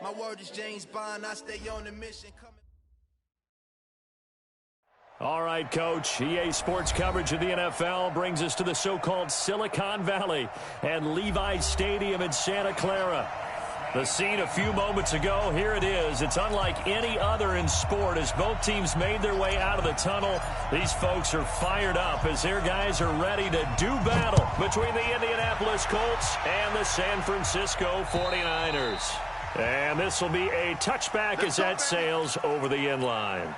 My word is James Bond. I stay on the mission. All right, Coach. EA Sports coverage of the NFL brings us to the so-called Silicon Valley and Levi Stadium in Santa Clara. The scene a few moments ago, here it is. It's unlike any other in sport as both teams made their way out of the tunnel. These folks are fired up as their guys are ready to do battle between the Indianapolis Colts and the San Francisco 49ers. And this will be a touchback as that sails over the end line.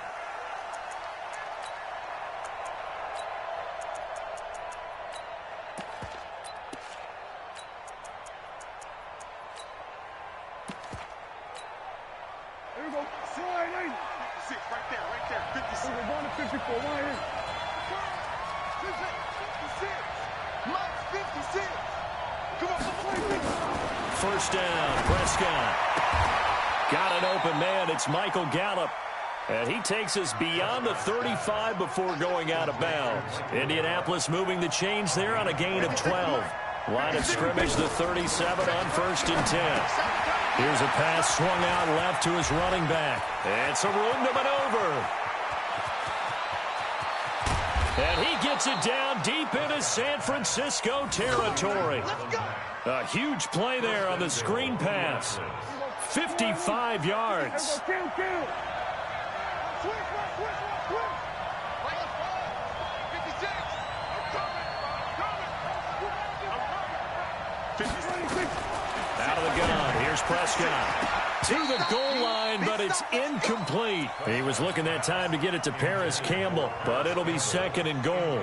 First down, Prescott. Got an open man. It's Michael Gallup. And he takes us beyond the 35 before going out of bounds. Indianapolis moving the chains there on a gain of 12. Line of scrimmage, the 37 on 1st and 10. Here's a pass swung out left to his running back. And some room to maneuver. And he gets it down deep into San Francisco territory. A huge play there on the screen pass. 55 yards. Out of the gun. Here's Prescott. To the goal line, but it's incomplete. He was looking that time to get it to Paris Campbell, but it'll be 2nd and goal.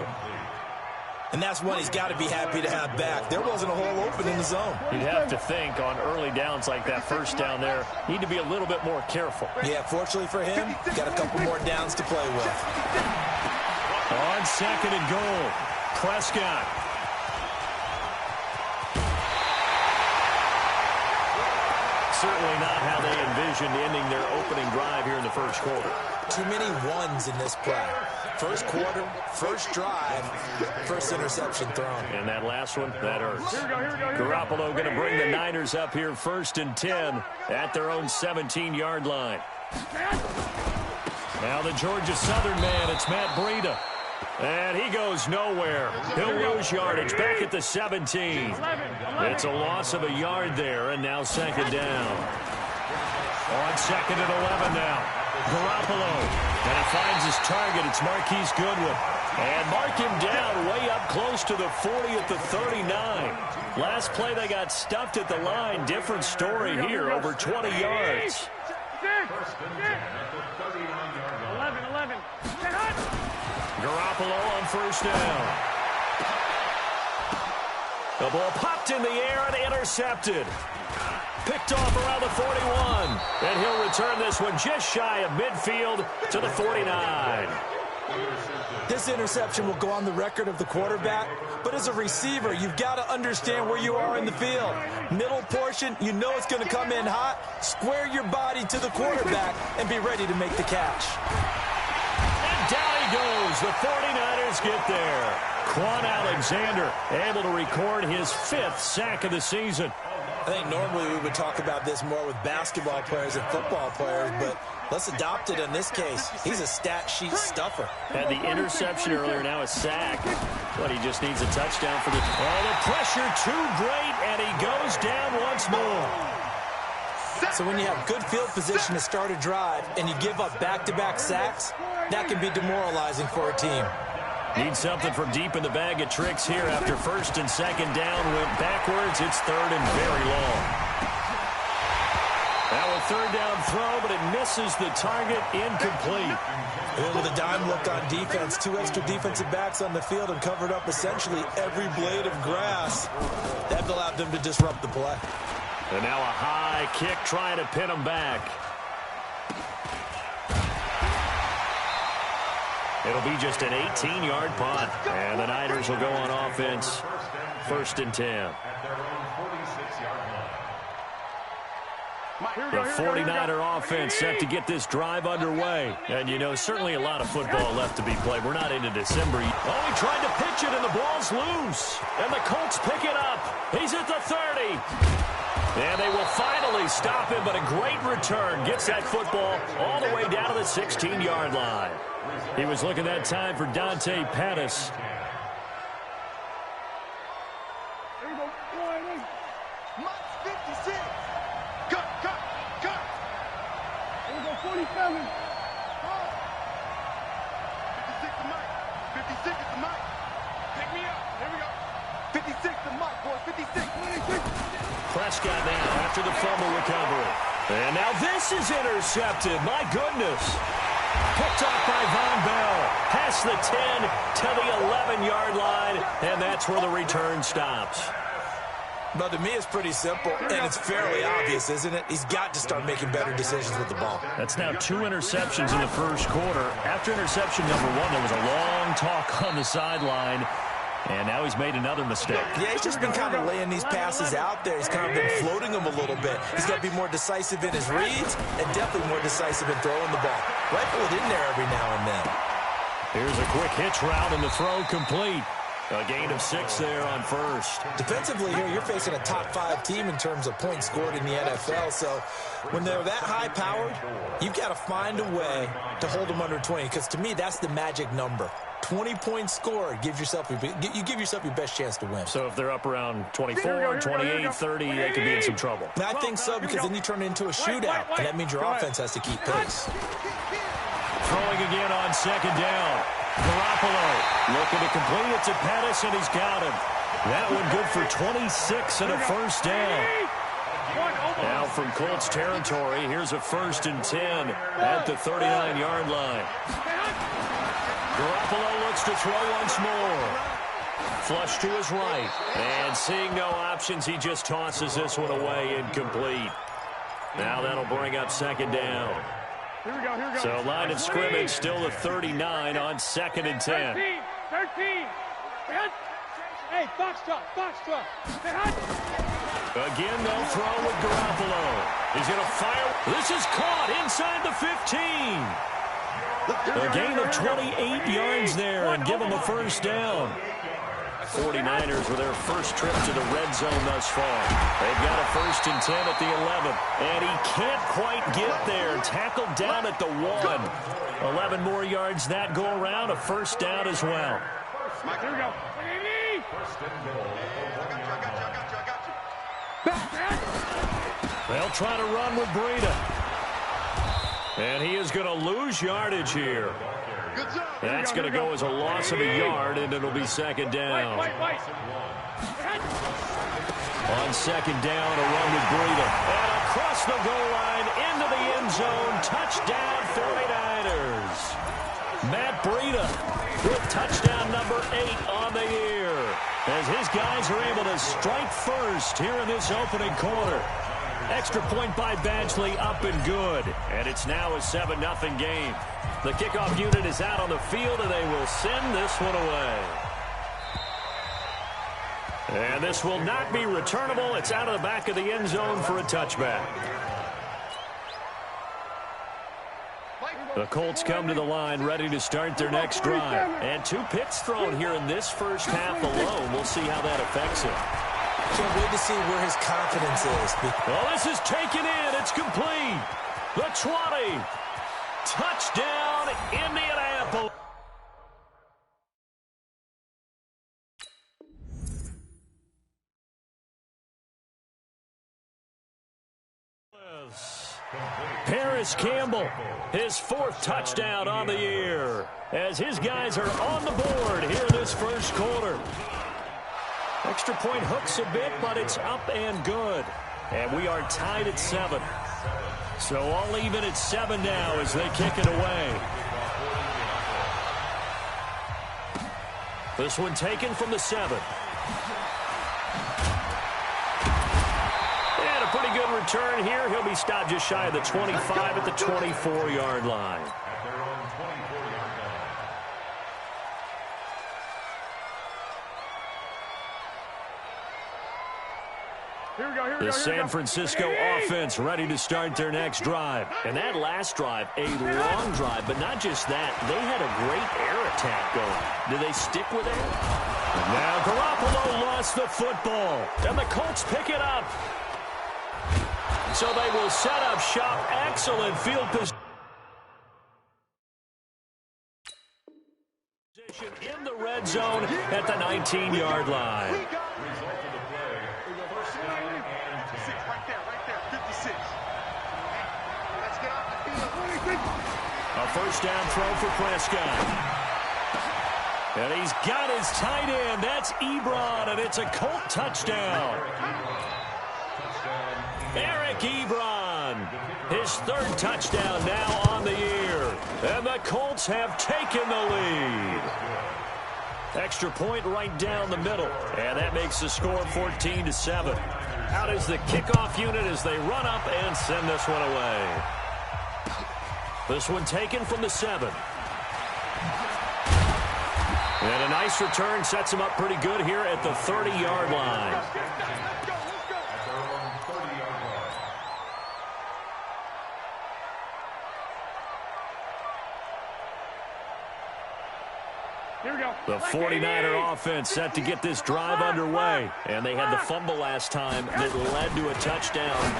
And that's one he's got to be happy to have back. There wasn't a hole open in the zone. You'd have to think on early downs like that first down there, need to be a little bit more careful. Yeah, fortunately for him, got a couple more downs to play with. On 2nd and goal, Prescott. Certainly not how they envisioned ending their opening drive here in the first quarter. Too many ones in this play. First quarter, first drive, first interception thrown. And that last one, that hurts. Garoppolo going to bring the Niners up here 1st and 10 at their own 17-yard line. Now the Georgia Southern man, it's Matt Breida. And he goes nowhere. He'll lose yardage back at the 17. It's a loss of a yard there, and now 2nd down. On 2nd and 11 now. Garoppolo. And he finds his target. It's Marquise Goodwin. And mark him down way up close to the 40 at the 39. Last play they got stuffed at the line. Different story here, over 20 yards. 11. Garoppolo on 1st down. The ball popped in the air and intercepted. Picked off around the 41. And he'll return this one just shy of midfield to the 49. This interception will go on the record of the quarterback, but as a receiver, you've got to understand where you are in the field. Middle portion, you know it's going to come in hot. Square your body to the quarterback and be ready to make the catch. And down he goes. The 49ers get there. Quan Alexander able to record his 5th sack of the season. I think normally we would talk about this more with basketball players and football players, but let's adopt it in this case. He's a stat sheet stuffer. Had the interception earlier, now a sack. But he just needs a touchdown for the... Oh, the pressure too great, and he goes down once more. So when you have good field position to start a drive and you give up back-to-back sacks, that can be demoralizing for a team. Need something from deep in the bag of tricks here after 1st and 2nd down. Went backwards. It's 3rd and very long. Now a 3rd down throw, but it misses the target. Incomplete. And with a dime look on defense, 2 extra defensive backs on the field and covered up essentially every blade of grass. That allowed them to disrupt the play. And now a high kick trying to pin them back. It'll be just an 18-yard punt. And the Niners will go on offense. 1st and 10. The 49er offense set to get this drive underway. And, you know, certainly a lot of football left to be played. We're not into December. Oh, he tried to pitch it, and the ball's loose. And the Colts pick it up. He's at the 30. And they will finally stop him, but a great return. Gets that football all the way down to the 16-yard line. He was looking that time for Dante Pettis. Prescott now after the fumble recovery. And now this is intercepted. My goodness. Picked off by Von Bell. Past the 10 to the 11-yard line. And that's where the return stops. But to me, it's pretty simple, and it's fairly obvious, isn't it? He's got to start making better decisions with the ball. That's now 2 interceptions in the first quarter. After interception number 1, there was a long talk on the sideline. And now he's made another mistake. Yeah, he's just been kind of laying these passes out there. He's kind of been floating them a little bit. He's got to be more decisive in his reads and definitely more decisive in throwing the ball. Rifle it in there every now and then. Here's a quick hitch route and the throw complete. A gain of 6 there on first. Defensively here, you're facing a top-5 team in terms of points scored in the NFL. So when they're that high-powered, you've got to find a way to hold them under 20. Because to me, that's the magic number. 20 points scored, you give yourself your best chance to win. So if they're up around 24, 28, 30, they could be in some trouble. I think so, because then you turn it into a shootout, and that means your offense has to keep pace. Throwing again on second down. Garoppolo looking to complete it to Pettis, and he's got him. That one good for 26 and a first down. Now from Colts territory, here's a 1st and 10 at the 39-yard line. Garoppolo looks to throw once more. Flush to his right. And seeing no options, he just tosses this one away, incomplete. Now that'll bring up second down. Here we go. So line of scrimmage still the 39 on 2nd and 10. 13. Hey, box truck. Again, they'll throw with Garoppolo. He's going to fire. This is caught inside the 15. A gain of 28 yards there and give them a first down. 49ers with their first trip to the red zone thus far. They've got a 1st and 10 at the 11. And he can't quite get there. Tackled down at the 1. 11 more yards that go around. A first down as well. Here we go. They'll try to run with Breida. And he is going to lose yardage here. That's going to go as a loss of a yard, and it'll be second down. On second down, a run with Breida. And across the goal line, into the end zone. Touchdown, 49ers. Matt Breida with touchdown number 8 on the year. As his guys are able to strike first here in this opening quarter. Extra point by Badgley, up and good. And it's now a 7-0 game. The kickoff unit is out on the field, and they will send this one away. And this will not be returnable. It's out of the back of the end zone for a touchback. The Colts come to the line ready to start their next drive. And 2 picks thrown here in this first half alone. We'll see how that affects him. Can't wait to see where his confidence is. Well, this is taken in. It's complete. The 20. Touchdown, Indianapolis. Paris Campbell, his 4th touchdown on the year, as his guys are on the board here in this first quarter. Extra point hooks a bit, but it's up and good. And we are tied at 7. So all even at 7 now as they kick it away. This one taken from the 7. And a pretty good return here. He'll be stopped just shy of the 25 at the 24-yard line. The San Francisco offense ready to start their next drive. And that last drive, a long drive, but not just that. They had a great air attack going. Do they stick with it? Now Garoppolo lost the football, and the Colts pick it up. So they will set up shop. Excellent field position in the red zone at the 19-yard line. A first down throw for Prescott. And he's got his tight end. That's Ebron, and it's a Colt touchdown. Eric Ebron, his third touchdown now on the year. And the Colts have taken the lead. Extra point right down the middle. And that makes the score 14-7. Out is the kickoff unit as they run up and send this one away. This one taken from the 7. And a nice return sets him up pretty good here at the 30-yard line. Here we go. The 49er offense set to get this drive underway. And they had the fumble last time that led to a touchdown.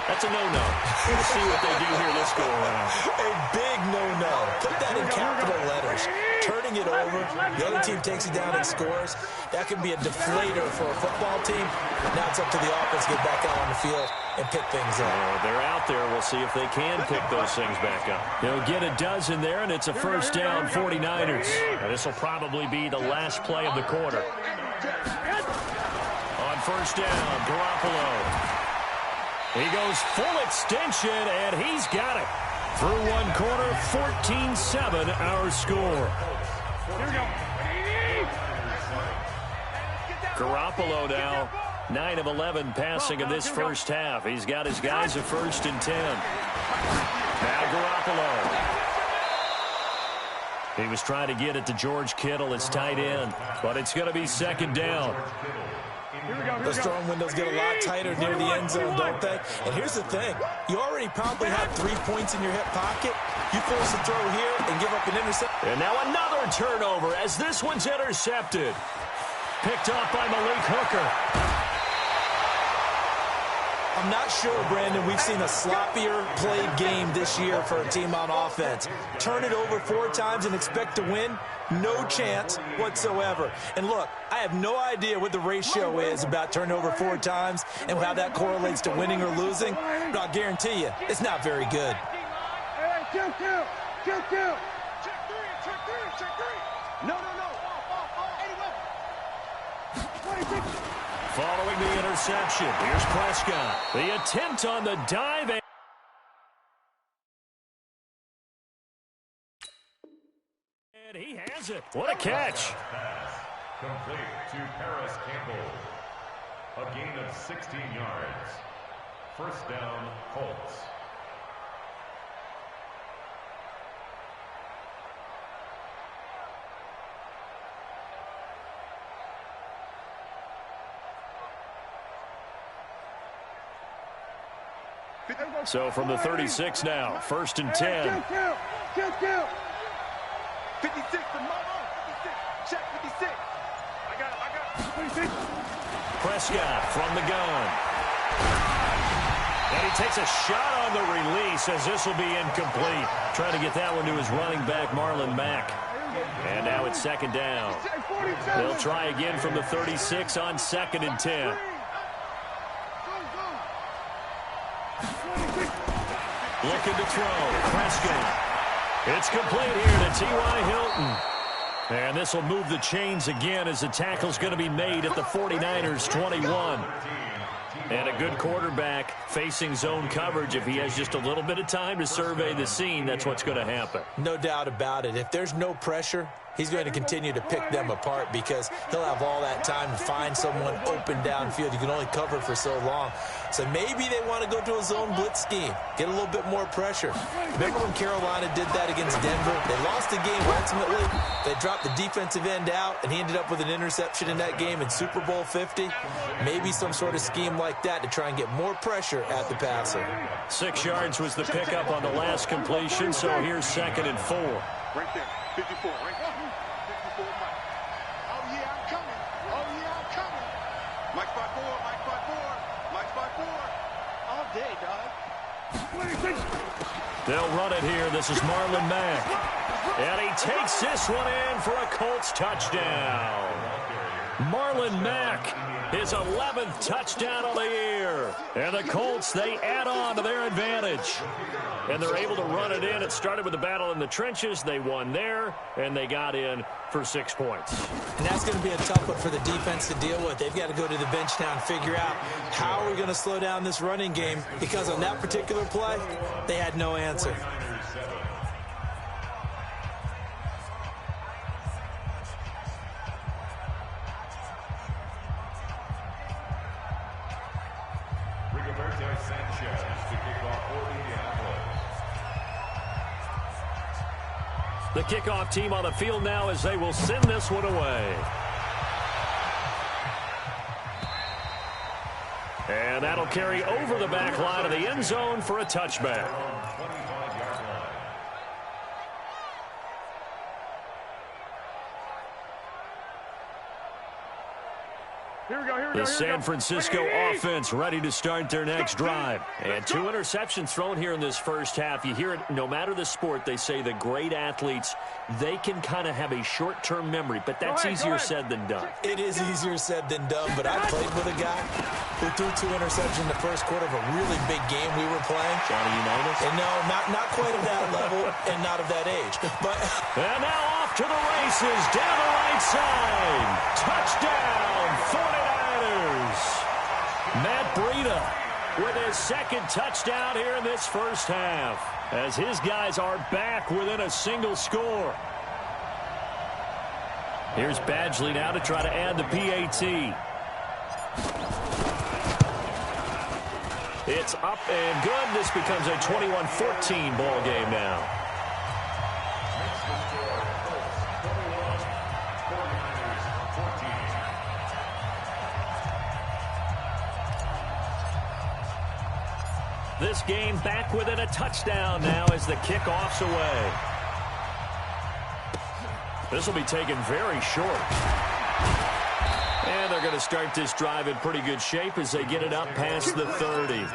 That's a no-no. We'll see what they do here this go-around. A big no-no. Put that in capital letters. Turning it over, the other team takes it down and scores. That can be a deflator for a football team. Now it's up to the offense to get back out on the field and pick things up. They're out there. We'll see if they can pick those things back up. They'll get a dozen there, and it's a first down 49ers. Now, this will probably be the last play of the quarter. On first down, Garoppolo. He goes full extension, and he's got it. Through one quarter, 14-7 our score. Here we go. Garoppolo now, 9 of 11 passing in this first half. He's got his guys at 1st and 10. Now Garoppolo. He was trying to get it to George Kittle, his tight end, but it's going to be second down. The strong windows get a lot tighter near the end zone, don't they? And here's the thing. You already probably have 3 points in your hip pocket. You force a throw here and give up an interception. And now another turnover as this one's intercepted. Picked up by Malik Hooker. I'm not sure, Brandon, we've seen a sloppier played game this year for a team on offense. Turn it over 4 times and expect to win? No chance whatsoever. And look, I have no idea what the ratio is about turning over 4 times and how that correlates to winning or losing, but I'll guarantee you, it's not very good. Hey, 2-2. 2-2. Check 3. Check 3. Check 3. No. 26. Following the interception, here's Prescott. The attempt on the dive. And he has it. What a catch. Pass complete to Paris Campbell. A gain of 16 yards. First down, Colts. So from the 36 now, 1st and 10. 2-2. 56 to Momo. 56. Check 56. I got it. 26. Prescott from the gun. And he takes a shot on the release as this will be incomplete. Trying to get that one to his running back, Marlon Mack. And now it's second down. They'll try again from the 36 on 2nd and 10. Looking to throw. Prescott. It's complete here to T.Y. Hilton. And this will move the chains again as the tackle's going to be made at the 49ers 21. And a good quarterback facing zone coverage. If he has just a little bit of time to survey the scene, that's what's going to happen. No doubt about it. If there's no pressure, he's going to continue to pick them apart because he'll have all that time to find someone open downfield. You can only cover for so long. So maybe they want to go to a zone blitz scheme, get a little bit more pressure. Remember when Carolina did that against Denver? They lost the game ultimately. They dropped the defensive end out, and he ended up with an interception in that game in Super Bowl 50. Maybe some sort of scheme like that to try and get more pressure at the passer. 6 yards was the pickup on the last completion, so here's 2nd and 4. Right there. 54. Right there. 54, Mike. Oh, yeah, I'm coming. Oh, yeah, I'm coming. Mike 5-4. Mike 5-4. Mike 5-4. All day, They'll run it here. This is Marlon Mack. And he takes this one in for a Colts touchdown. Marlon Mack, his 11th touchdown of the year. And the Colts, they add on to their advantage. And they're able to run it in. It started with a battle in the trenches. They won there, and they got in for 6 points. And that's going to be a tough one for the defense to deal with. They've got to go to the bench now and figure out how we're going to slow down this running game, because on that particular play, they had no answer. Sanchez to kick off for Indianapolis. The kickoff team on the field now as they will send this one away. And that'll carry over the back line of the end zone for a touchback. The San Francisco offense ready to start their next drive. And 2 interceptions thrown here in this first half. You hear it, no matter the sport, they say the great athletes, they can kind of have a short-term memory, but that's easier said than done. It is easier said than done, but I played with a guy who threw 2 interceptions in the first quarter of a really big game we were playing. Johnny Unitas? And no, not quite at that level and not of that age. But and now off to the races, down the right side. Touchdown, 49ers. Matt Breida with his 2nd touchdown here in this first half, as his guys are back within a single score. Here's Badgley now to try to add the PAT. It's up and good. This becomes a 21-14 ball game now. This game back within a touchdown now as the kickoff's away. This will be taken very short. And they're going to start this drive in pretty good shape as they get it up past the 30.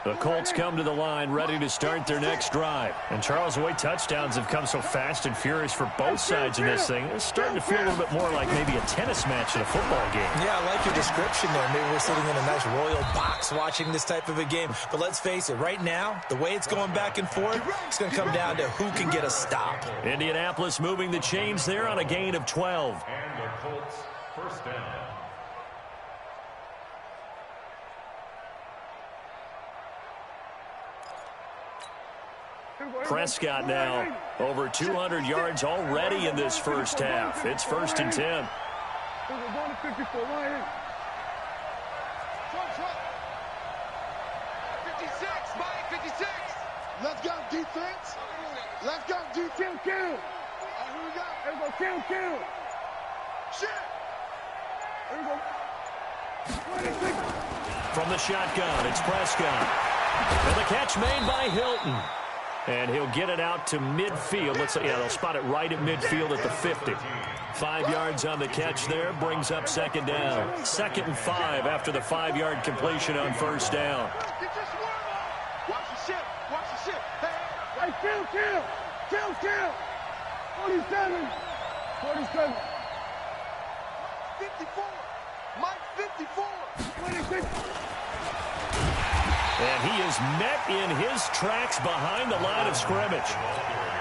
The Colts come to the line ready to start their next drive. And Charles, the way touchdowns have come so fast and furious for both sides in this thing, it's starting to feel a little bit more like maybe a tennis match in a football game. Yeah, I like your description there. Maybe we're sitting in a nice royal box watching this type of a game. But let's face it, right now, the way it's going back and forth, it's going to come down to who can get a stop. Indianapolis moving the chains there on a gain of 12. And the Colts first down. Prescott now over 200 yards already in this first half. It's 1st and 10. Let's go defense. Let's go defense. Kill. Here we go. Here we go. Kill. Shit. Here we go. From the shotgun, it's Prescott. And the catch made by Hilton. And he'll get it out to midfield. They'll spot it right at midfield at the 50. 5 yards on the catch there, brings up 2nd down. 2nd and 5 after the 5-yard completion on 1st down. Watch the ship. Hey, kill. 47. 54. Mike 54. 26. And he is met in his tracks behind the line of scrimmage.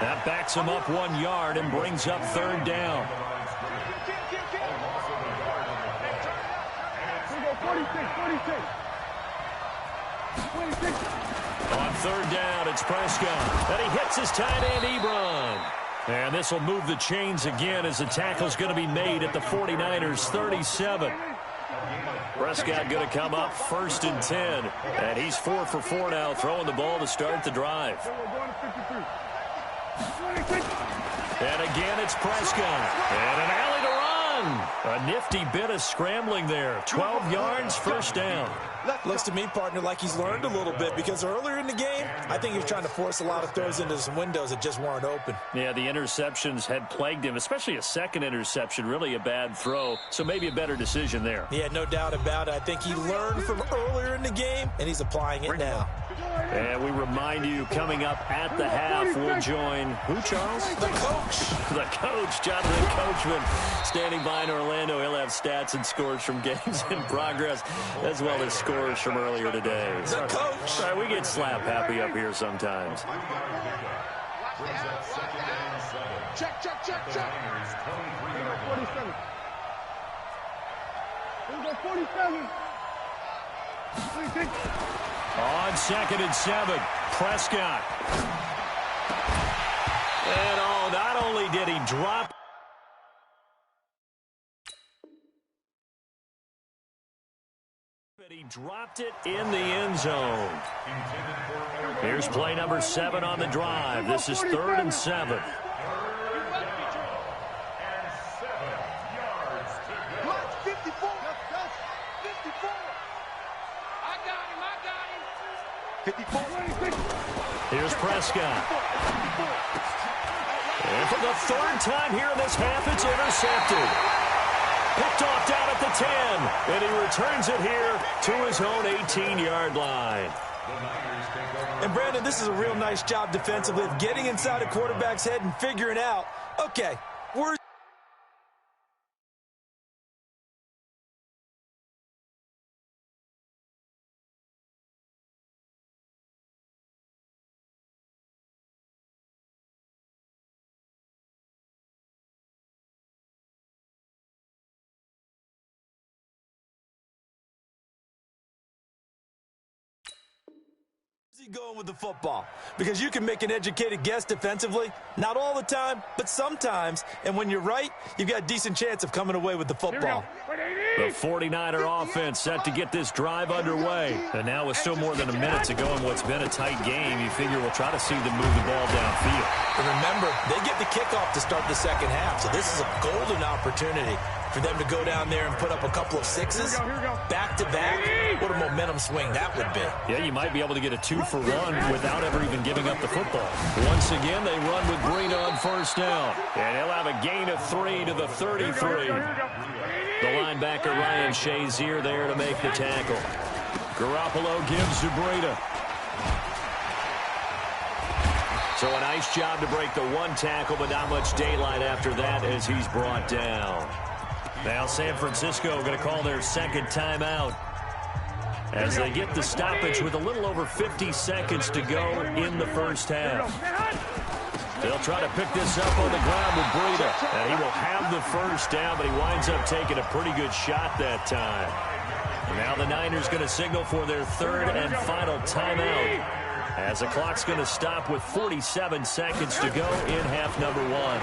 That backs him up 1 yard and brings up 3rd down. 46. On 3rd down, it's Prescott. And he hits his tight end, Ebron. And this will move the chains again as the tackle's going to be made at the 49ers' 37. Prescott going to come up 1st and 10. And he's 4 for 4 now, throwing the ball to start the drive. And again, it's Prescott. And an alley to run. A nifty bit of scrambling there. 12 yards, 1st down. Looks to me, partner, like he's learned a little bit, because earlier in the game, I think he was trying to force a lot of throws into some windows that just weren't open. Yeah, the interceptions had plagued him, especially a second interception, really a bad throw, so maybe a better decision there. Yeah, no doubt about it. I think he learned from earlier in the game, and he's applying it now. And we remind you, coming up at the half, we'll join who, Charles? The coach. The coach, Jonathan Coachman, standing by in Orlando. He'll have stats and scores from games in progress, as well as scores from earlier today. The coach. All right, we get slap happy up here sometimes. Check. 47. Here we go, 47. On 2nd and 7, Prescott. And not only did he drop, but he dropped it in the end zone. Here's play number 7 on the drive. This is 3rd and 7. Here's Prescott. And for the 3rd time here in this half, it's intercepted. Picked off down at the 10. And he returns it here to his own 18-yard line. And, Brandon, this is a real nice job defensively of getting inside a quarterback's head and figuring out, okay, where's he going with the football? Because you can make an educated guess defensively. Not all the time, but sometimes. And when you're right, you've got a decent chance of coming away with the football. The 49er offense set to get this drive underway. And now with still more than a minute to go in what's been a tight game, you figure we'll try to see them move the ball downfield. And remember, they get the kickoff to start the second half, so this is a golden opportunity for them to go down there and put up a couple of sixes back-to-back. What a momentum swing that would be. Yeah, you might be able to get a 2-for-1 without ever even giving up the football. Once again, they run with Breida on 1st down. And he'll have a gain of 3 to the 33. The linebacker, Ryan Shazier, there to make the tackle. Garoppolo gives to Breida. So a nice job to break the 1 tackle, but not much daylight after that as he's brought down. Now San Francisco going to call their 2nd timeout as they get the stoppage with a little over 50 seconds to go in the 1st half. They'll try to pick this up on the ground with Breida. And he will have the 1st down, but he winds up taking a pretty good shot that time. And now the Niners going to signal for their 3rd and final timeout, as the clock's going to stop with 47 seconds to go in half number 1.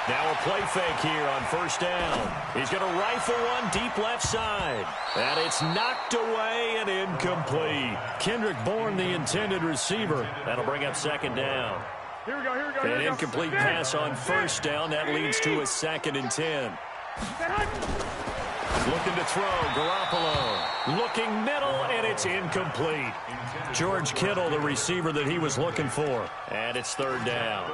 Now a play fake here on 1st down. He's going to rifle one deep left side. And it's knocked away and incomplete. Kendrick Bourne, the intended receiver. That'll bring up 2nd down. Here we go. An incomplete pass on 1st down. That leads to a 2nd and 10. Looking to throw, Garoppolo. Looking middle, and it's incomplete. George Kittle, the receiver that he was looking for. And it's 3rd down.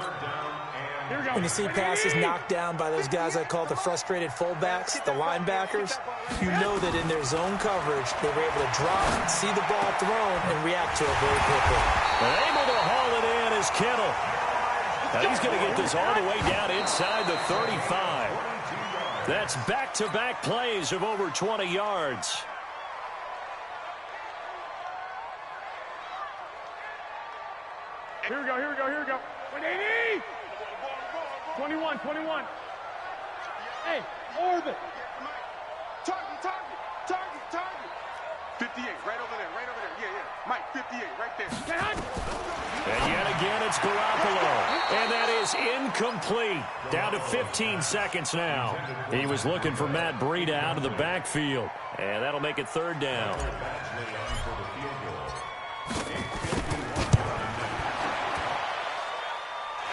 When you see passes knocked down by those guys I call the frustrated fullbacks, the linebackers, you know that in their zone coverage, they were able to drop, see the ball thrown, and react to it very quickly. Able to haul it in is Kittle. Now he's going to get this all the way down inside the 35. That's back-to-back plays of over 20 yards. Here we go. 21. Hey, orbit. Target. 58, right over there. Yeah. Mike, 58, right there. And yet again, it's Garoppolo. And that is incomplete. Down to 15 seconds now. He was looking for Matt Breida out of the backfield. And that'll make it 3rd down.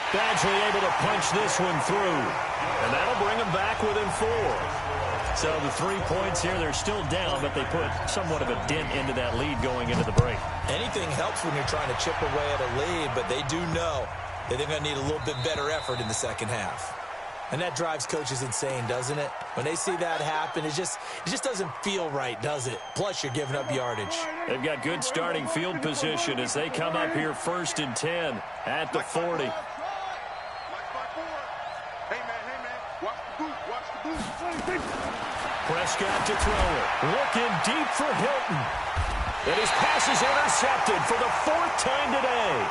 Badgley able to punch this one through. And that'll bring them back within 4. So the 3 points here, they're still down, but they put somewhat of a dent into that lead going into the break. Anything helps when you're trying to chip away at a lead, but they do know that they're going to need a little bit better effort in the second half. And that drives coaches insane, doesn't it? When they see that happen, it just doesn't feel right, does it? Plus, you're giving up yardage. They've got good starting field position as they come up here 1st and 10 at the 40. Hey, man, watch the boot. Prescott to throw it. Looking deep for Hilton. And his pass is intercepted for the 4th time today.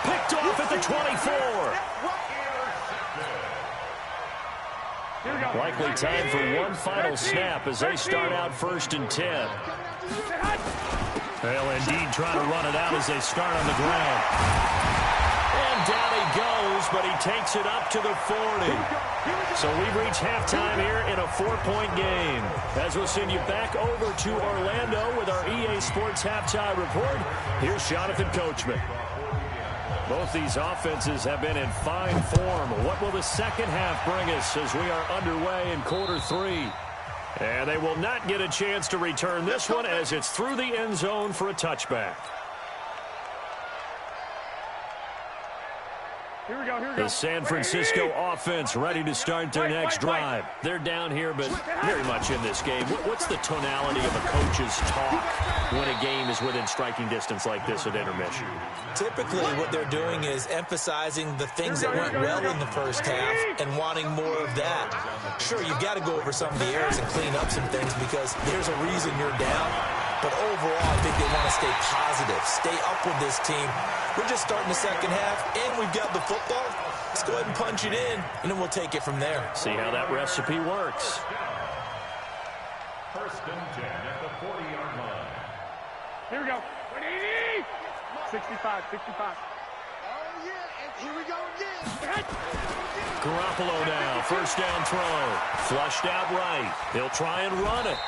Picked off at the 24. Likely time for one final snap as they start out 1st and 10. They'll indeed try to run it out as they start on the ground. And down he goes, but he takes it up to the 40. So we've reached halftime here in a 4-point game. As we'll send you back over to Orlando with our EA Sports Halftime Report, here's Jonathan Coachman. Both these offenses have been in fine form. What will the second half bring us as we are underway in quarter 3? And they will not get a chance to return this one as it's through the end zone for a touchback. Here we go. The San Francisco offense ready to start their next drive. They're down here, but very much in this game. What's the tonality of a coach's talk when a game is within striking distance like this at intermission? Typically, what they're doing is emphasizing the things that went well in the first half and wanting more of that. Sure, you've got to go over some of the errors and clean up some things because there's a reason you're down. But overall, I think they want to stay positive, stay up with this team. We're just starting the second half, and we've got the football. Let's go ahead and punch it in, and then we'll take it from there. See how that recipe works. 1st and 10 at the 40-yard line. Here we go. 65. Oh, yeah, and here we go again. Garoppolo now, 1st down throw. Flushed out right. He'll try and run it.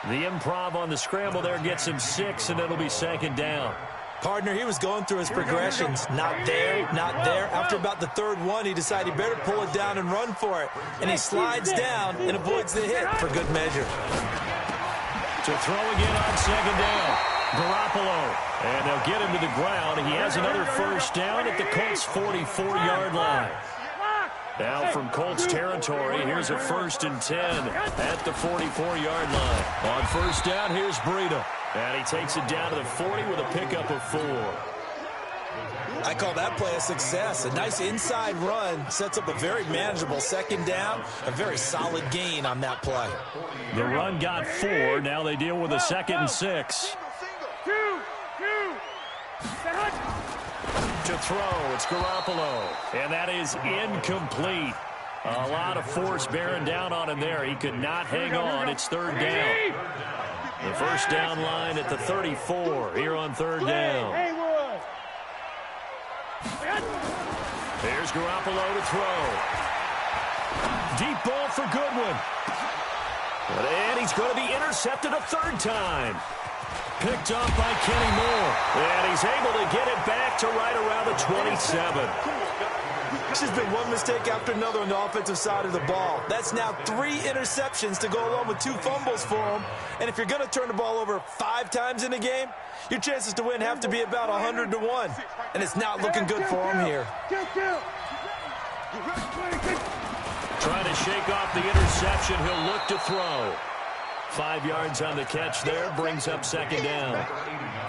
The improv on the scramble there gets him 6, and it'll be 2nd down. Partner, he was going through his progressions. Not there, not there. After about the 3rd one, he decided he better pull it down and run for it. And he slides down and avoids the hit for good measure. To throw again on 2nd down. Garoppolo. And they'll get him to the ground. He has another 1st down at the Colts' 44-yard line. Now from Colts territory, here's a 1st and 10 at the 44-yard line. On 1st down, here's Breida. And he takes it down to the 40 with a pickup of 4. I call that play a success. A nice inside run sets up a very manageable 2nd down. A very solid gain on that play. The run got 4. Now they deal with a 2nd and 6. To throw, it's Garoppolo. And that is incomplete. A lot of force bearing down on him there. He could not hang on. It's 3rd down. The 1st down line at the 34 here on 3rd down. Here's Garoppolo to throw. Deep ball for Goodwin. And he's going to be intercepted a 3rd time. Picked up by Kenny Moore. And he's able to get it back to right around the 27. This has been one mistake after another on the offensive side of the ball. That's now 3 interceptions to go along with 2 fumbles for him. And if you're going to turn the ball over 5 times in a game, your chances to win have to be about 100-1. And it's not looking good for him here. Trying to shake off the interception. He'll look to throw. 5 yards on the catch there, brings up 2nd down.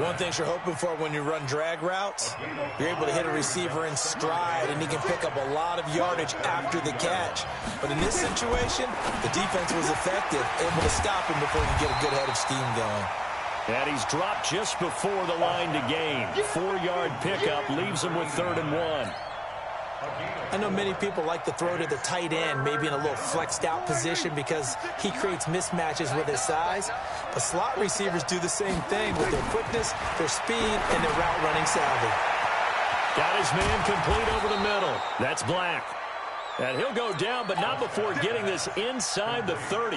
One thing you're hoping for when you run drag routes, you're able to hit a receiver in stride, and he can pick up a lot of yardage after the catch. But in this situation, the defense was effective, able to stop him before he could get a good head of steam going. And he's dropped just before the line to gain. 4-yard pickup leaves him with 3rd and 1. I know many people like to throw to the tight end, maybe in a little flexed out position because he creates mismatches with his size. But slot receivers do the same thing with their quickness, their speed, and their route running savvy. Got his man complete over the middle. That's Black. And he'll go down, but not before getting this inside the 30.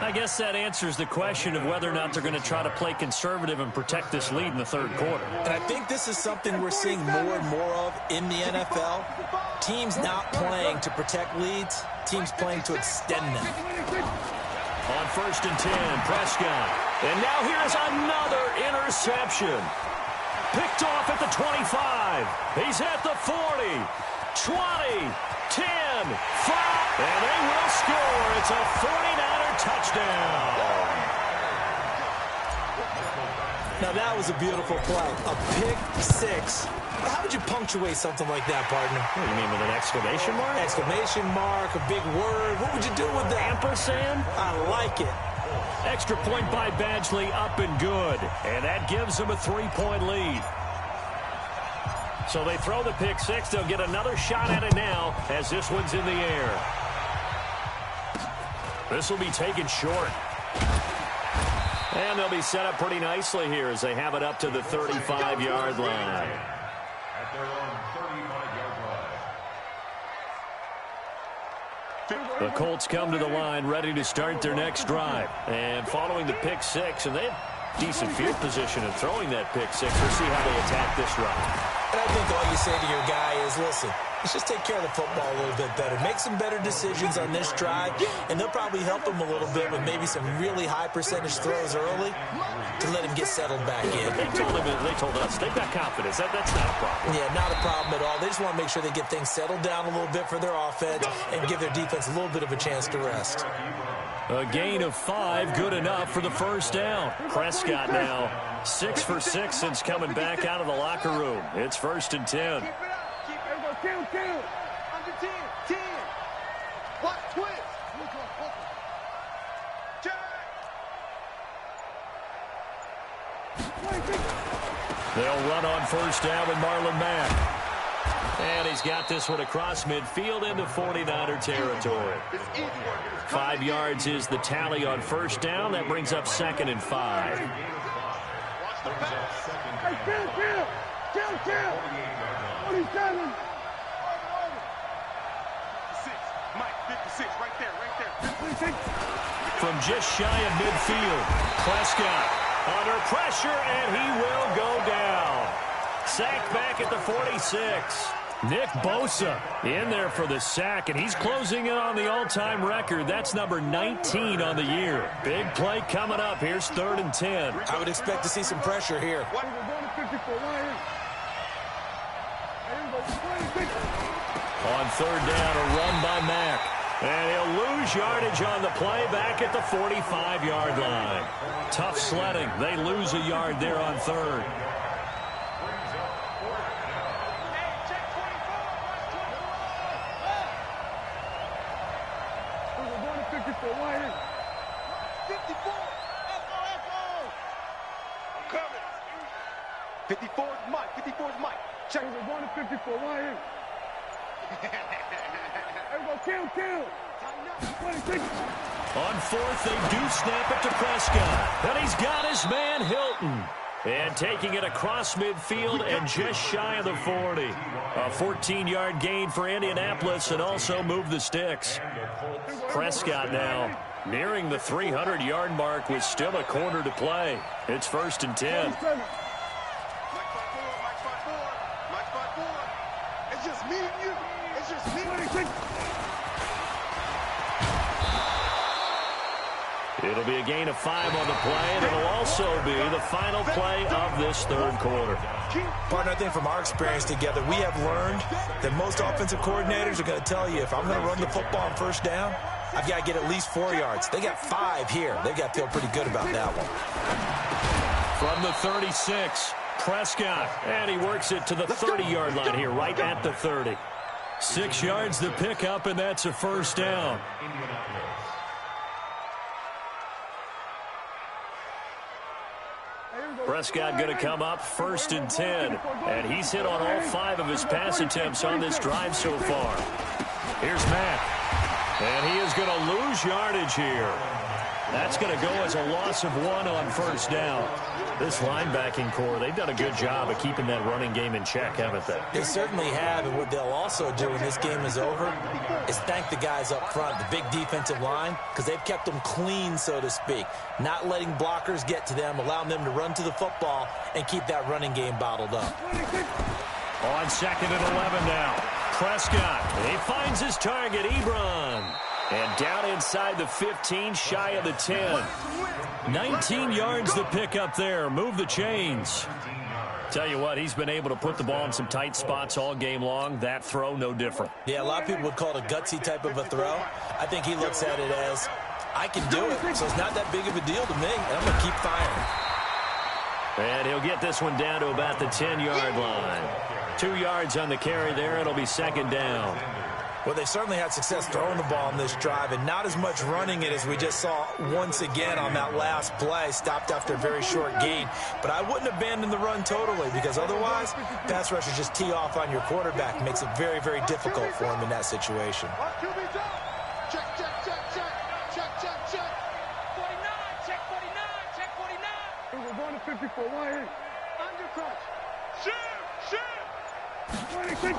I guess that answers the question of whether or not they're going to try to play conservative and protect this lead in the third quarter. And I think this is something we're seeing more and more of in the NFL. Teams not playing to protect leads, teams playing to extend them. On 1st and 10, Prescott. And now here's another interception. Picked off at the 25. He's at the 40, 20, 10, 5, and they will score. It's a 49er touchdown. Now that was a beautiful play. A pick six. How would you punctuate something like that, partner? What do you mean, with an exclamation mark? Exclamation mark, a big word. What would you do with that? Ampersand? I like it. Extra point by Badgley, up and good. And that gives them a 3-point lead. So they throw the pick six. They'll get another shot at it now as this one's in the air. This will be taken short. And they'll be set up pretty nicely here as they have it up to the 35-yard line. At their own 35-yard line. The Colts come to the line ready to start their next drive. And following the pick six, and they have decent field position in throwing that pick six. We'll see how they attack this drive. And I think all you say to your guy is, listen, let's just take care of the football a little bit better. Make some better decisions on this drive, and they'll probably help him a little bit with maybe some really high percentage throws early to let him get settled back in. They told us they've got confidence. That's not a problem. Yeah, not a problem at all. They just want to make sure they get things settled down a little bit for their offense and give their defense a little bit of a chance to rest. A gain of 5, good enough for the first down. Prescott now 6 for 6 since coming back out of the locker room. It's 1st and 10. Keep it up. Keep it up. Kill. Under 10. 10. What? Twist. They'll run on first down with Marlon Mack. And he's got this one across midfield into 49er territory. 5 yards is the tally on first down. That brings up 2nd and 5. Hey, kill. 47. Mike, 56, right there. From just shy of midfield, Prescott under pressure, and he will go down. Sacked back at the 46. Nick Bosa in there for the sack, and he's closing in on the all-time record. That's number 19 on the year. Big play coming up. Here's 3rd and 10. I would expect to see some pressure here. On 3rd down, a run by Mack. And he'll lose yardage on the play back at the 45-yard line. Tough sledding. They lose a yard there on 3rd. I'm coming. 54 is Mike. 54 is Mike. Check. We're going to 54 right here. Kill. On 4th, they do snap it to Prescott. And he's got his man Hilton. And taking it across midfield and just shy of the 40. A 14-yard gain for Indianapolis and also move the sticks. Prescott now nearing the 300-yard mark with still a quarter to play. It's 1st and 10. It's just me and you. It's just me. It'll be a gain of 5 on the play, and it'll also be the final play of this 3rd quarter. Partner, I think from our experience together, we have learned that most offensive coordinators are going to tell you, if I'm going to run the football on first down, I've got to get at least 4 yards. They got 5 here. They've got to feel pretty good about that one. From the 36, Prescott, and he works it to the 30-yard line here, right at the 30. 6 yards the pickup, and that's a first down. Prescott going to come up 1st and 10, and he's hit on all 5 of his pass attempts on this drive so far. Here's Mack, and he is going to lose yardage here. That's going to go as a loss of 1 on first down. This linebacking core, they've done a good job of keeping that running game in check, haven't they? They certainly have, and what they'll also do when this game is over is thank the guys up front, the big defensive line, because they've kept them clean, so to speak, not letting blockers get to them, allowing them to run to the football and keep that running game bottled up. On 2nd and 11 now. Prescott, he finds his target, Ebron. And down inside the 15, shy of the 10. 19 yards to pick up there. Move the chains. Tell you what, he's been able to put the ball in some tight spots all game long. That throw, no different. Yeah, a lot of people would call it a gutsy type of a throw. I think he looks at it as, I can do it, so it's not that big of a deal to me, and I'm going to keep firing. And he'll get this one down to about the 10-yard line. 2 yards on the carry there. It'll be 2nd down. Well, they certainly had success throwing the ball on this drive, and not as much running it as we just saw once again on that last play, stopped after a very short gain. But I wouldn't abandon the run totally, because otherwise, pass rushers just tee off on your quarterback. It makes it very, very difficult for him in that situation. Check, check, check, check. Check, check, check. 49, check 49, check 49. We're going to 54, right here. Undercut. Shoot, shoot. 26.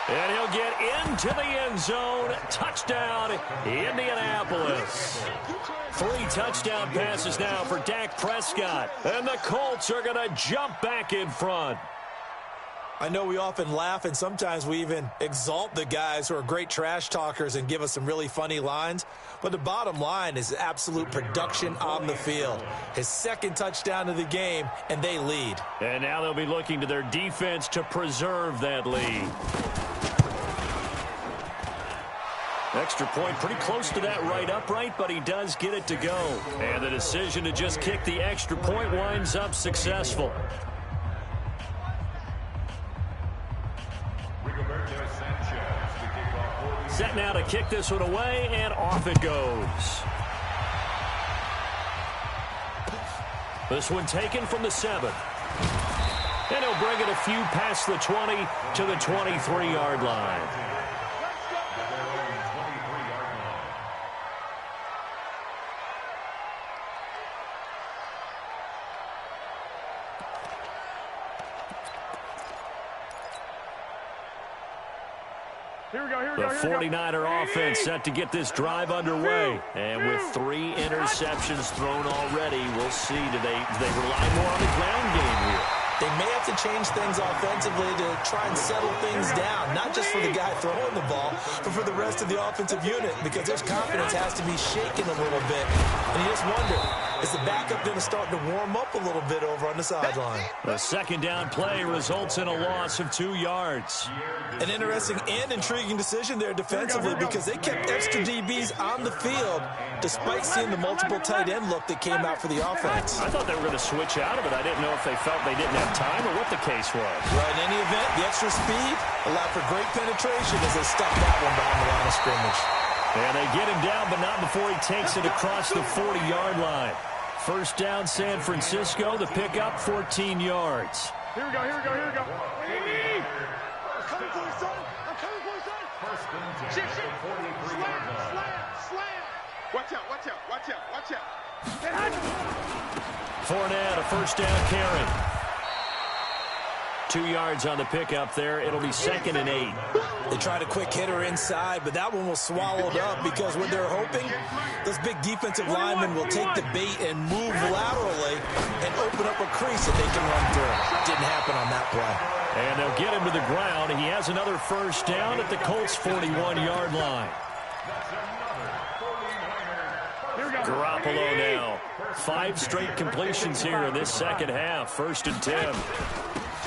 And he'll get into the end zone. Touchdown, Indianapolis. 3 touchdown passes now for Dak Prescott. And the Colts are going to jump back in front. I know we often laugh, and sometimes we even exalt the guys who are great trash talkers and give us some really funny lines. But the bottom line is absolute production on the field. His 2nd touchdown of the game, and they lead. And now they'll be looking to their defense to preserve that lead. Extra point pretty close to that right upright, but he does get it to go. And the decision to just kick the extra point winds up successful. Set now to kick this one away, and off it goes. This one taken from the 7. And he'll bring it a few past the 20 to the 23-yard line. The 49er offense set to get this drive underway. And with 3 interceptions thrown already, we'll see, do they rely more on the ground game here? They may have to change things offensively to try and settle things down, not just for the guy throwing the ball, but for the rest of the offensive unit, because their confidence has to be shaken a little bit. And you just wonder, is the backup going to start to warm up a little bit over on the sideline? The 2nd down play results in a loss of 2 yards. An interesting and intriguing decision there defensively, because they kept extra DBs on the field despite seeing the multiple tight end look that came out for the offense. I thought they were going to switch out of it. I didn't know if they felt they didn't have time or what the case was. Well, in any event, the extra speed allowed for great penetration as they stuck that one behind the line of scrimmage. And they get him down, but not before he takes it across the 40-yard line. First down, San Francisco. The pickup, 14 yards. Here we go, here we go, here we go. I'm coming for you, son. I'm coming for you, son. First and 10 Shit, at shit. the 43-yard line. Slam. Watch out, watch out, watch out, watch out. Fournette, a first down carry. 2 yards on the pickup there. It'll be 2nd and 8. They tried a quick hitter inside, but that one was swallowed up because what they're hoping, those big defensive linemen will take the bait and move laterally and open up a crease that they can run through. Didn't happen on that play. And they'll get him to the ground. He has another first down at the Colts' 41-yard line. Garoppolo now. 5 straight completions here in this second half. 1st and 10.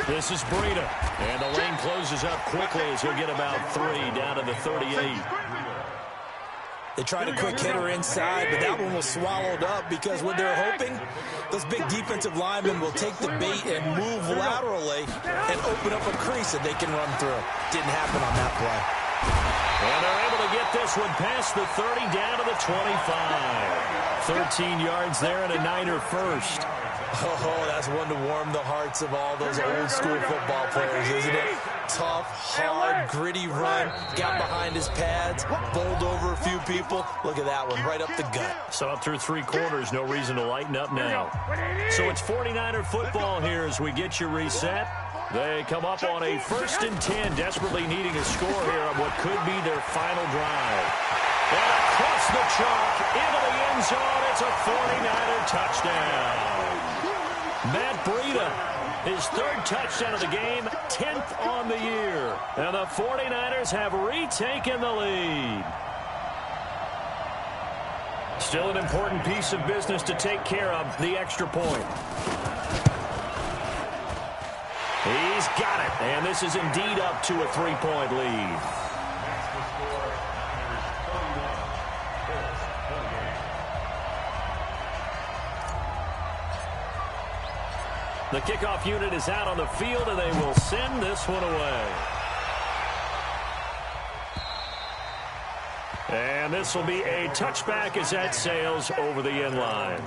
This is Breida. And the lane closes up quickly as he'll get about 3 down to the 38. They tried a quick hitter inside, but that one was swallowed up because what they're hoping, those big defensive linemen will take the bait and move laterally and open up a crease that they can run through. Didn't happen on that play. And they're able to get this one past the 30 down to the 25. 13 yards there and a Niner first. Oh, that's one to warm the hearts of all those old school football players, isn't it? tough, hard, gritty run. Got behind his pads, bowled over a few people. Look at that one, right up the gut. So up through 3 quarters, no reason to lighten up now. So it's 49er football here as we get you reset. They come up on a 1st and 10, desperately needing a score here on what could be their final drive. And across the chalk, into the end zone, it's a 49er touchdown. Matt Breida, his 3rd touchdown of the game, 10th on the year. And the 49ers have retaken the lead. Still an important piece of business to take care of, the extra point. He's got it, and this is indeed up to a 3-point lead. The kickoff unit is out on the field, and they will send this one away. And this will be a touchback as that sails over the end line.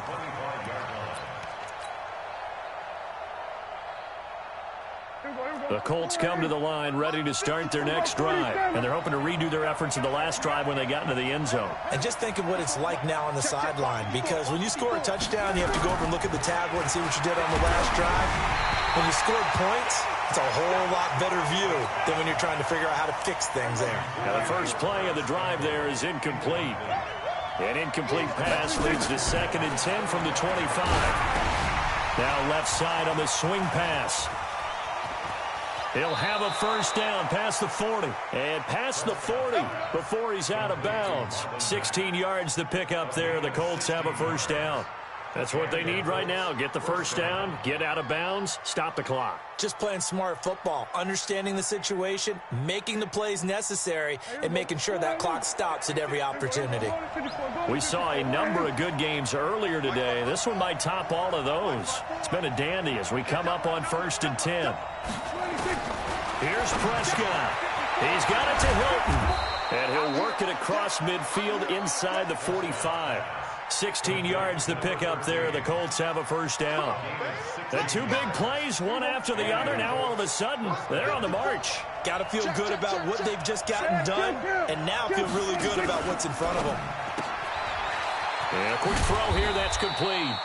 The Colts come to the line ready to start their next drive. And they're hoping to redo their efforts in the last drive when they got into the end zone. And just think of what it's like now on the sideline, because when you score a touchdown, you have to go over and look at the tablet and see what you did on the last drive. When you scored points, it's a whole lot better view than when you're trying to figure out how to fix things there. Now the first play of the drive there is incomplete. An incomplete pass leads to 2nd and 10 from the 25. Now left side on the swing pass. He'll have a first down past the 40. And past the 40 before he's out of bounds. 16 yards to pick up there. The Colts have a first down. That's what they need right now. Get the first down, get out of bounds, stop the clock. Just playing smart football, understanding the situation, making the plays necessary, and making sure that clock stops at every opportunity. We saw a number of good games earlier today. This one might top all of those. It's been a dandy as we come up on 1st and 10. Here's Prescott. He's got it to Hilton. And he'll work it across midfield inside the 45. 16 yards to pick up there. The Colts have a first down. The 2 big plays, one after the other. Now all of a sudden, they're on the march. Got to feel good about what they've just gotten done, and now feel really good about what's in front of them. And a quick throw here, that's complete.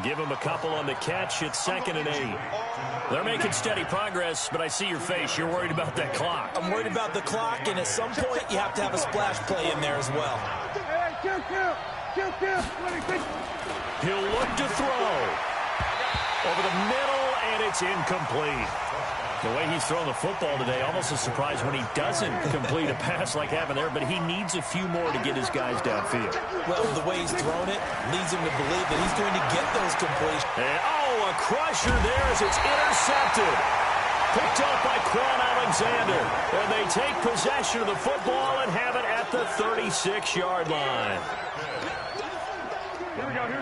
Give him a couple on the catch. It's 2nd and 8. They're making steady progress, but I see your face. You're worried about that clock. I'm worried about the clock, and at some point, you have to have a splash play in there as well. He'll look to throw. Over the middle, and it's incomplete. The way he's thrown the football today, almost a surprise when he doesn't complete a pass like happened there, but he needs a few more to get his guys downfield. Well, the way he's thrown it leads him to believe that he's going to get those completions. And, a crusher there as it's intercepted. Picked up by Quan Alexander. And they take possession of the football and have it at the 36-yard line.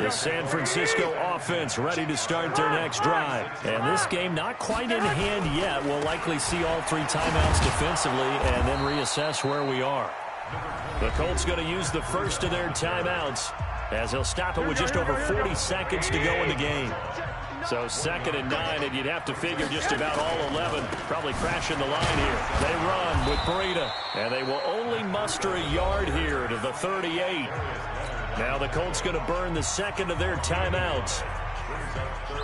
The San Francisco offense ready to start their next drive. And this game not quite in hand yet. We'll likely see all 3 timeouts defensively and then reassess where we are. The Colts going to use the first of their timeouts as they'll stop it with just over 40 seconds to go in the game. So 2nd and 9, and you'd have to figure just about all 11 probably crashing the line here. They run with Breida, and they will only muster a yard here to the 38. Now the Colts going to burn the 2nd of their timeouts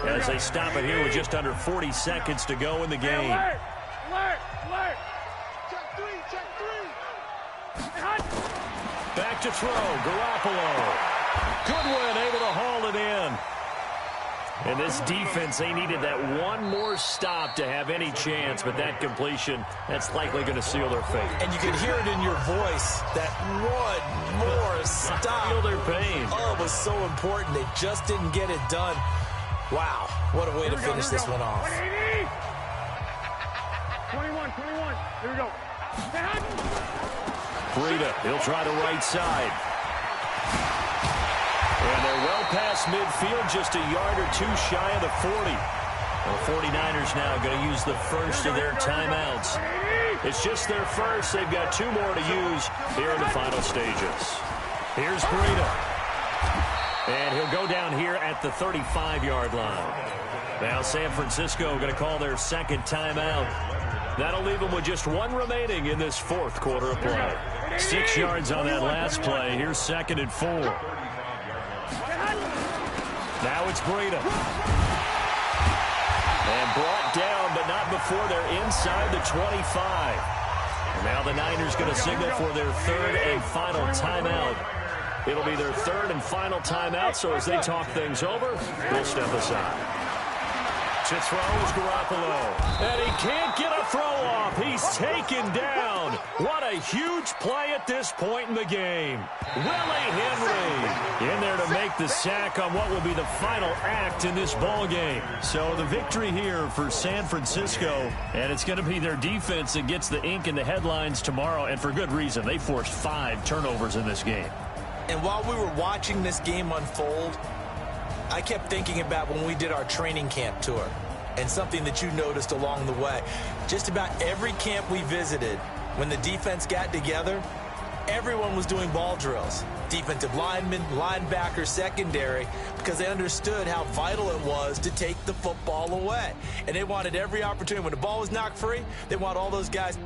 as they stop it here with just under 40 seconds to go in the game. Back to throw, Garoppolo. Goodwin able to haul it in. And this defense, they needed that one more stop to have any chance, but that completion, that's likely going to seal their fate. And you can hear it in your voice, that one more stop. Feel their pain. Oh, it was so important. They just didn't get it done. Wow, what a way to finish this one off. 21, here we go. Breida, he'll try the right side. And they're well past midfield, just a yard or 2 shy of the 40. The 49ers now going to use the first of their timeouts. It's just their first. They've got 2 more to use here in the final stages. Here's Breida. And he'll go down here at the 35-yard line. Now San Francisco going to call their 2nd timeout. That'll leave them with just one remaining in this fourth quarter of play. 6 yards on that last play. Here's 2nd and 4. Now it's Breida. And brought down, but not before they're inside the 25. And now the Niners going to signal for their 3rd and final timeout. It'll be their 3rd and final timeout, so as they talk things over, we'll step aside. To throw is Garoppolo. And he can't get a throw off. He's taken down. What a huge play at this point in the game. Willie Henry in there to make the sack on what will be the final act in this ball game. So the victory here for San Francisco, and it's going to be their defense that gets the ink in the headlines tomorrow, and for good reason. They forced 5 turnovers in this game. And while we were watching this game unfold, I kept thinking about when we did our training camp tour and something that you noticed along the way. Just about every camp we visited, when the defense got together, everyone was doing ball drills. Defensive linemen, linebackers, secondary, because they understood how vital it was to take the football away. And they wanted every opportunity. When the ball was knocked free, they want all those guys.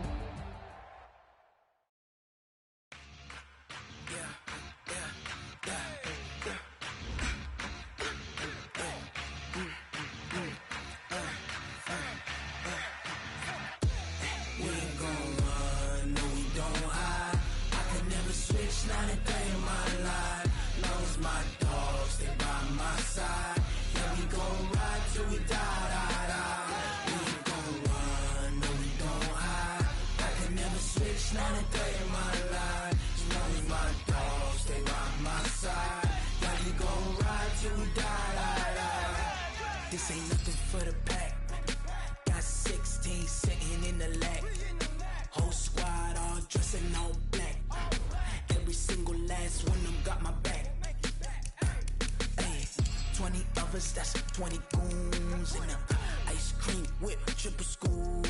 This ain't nothing for the pack. Got 16 sitting in the lag. Whole squad all dressing all black. Every single last one of them got my back. Hey, 20 of us, that's 20 goons in the ice cream whip, triple school.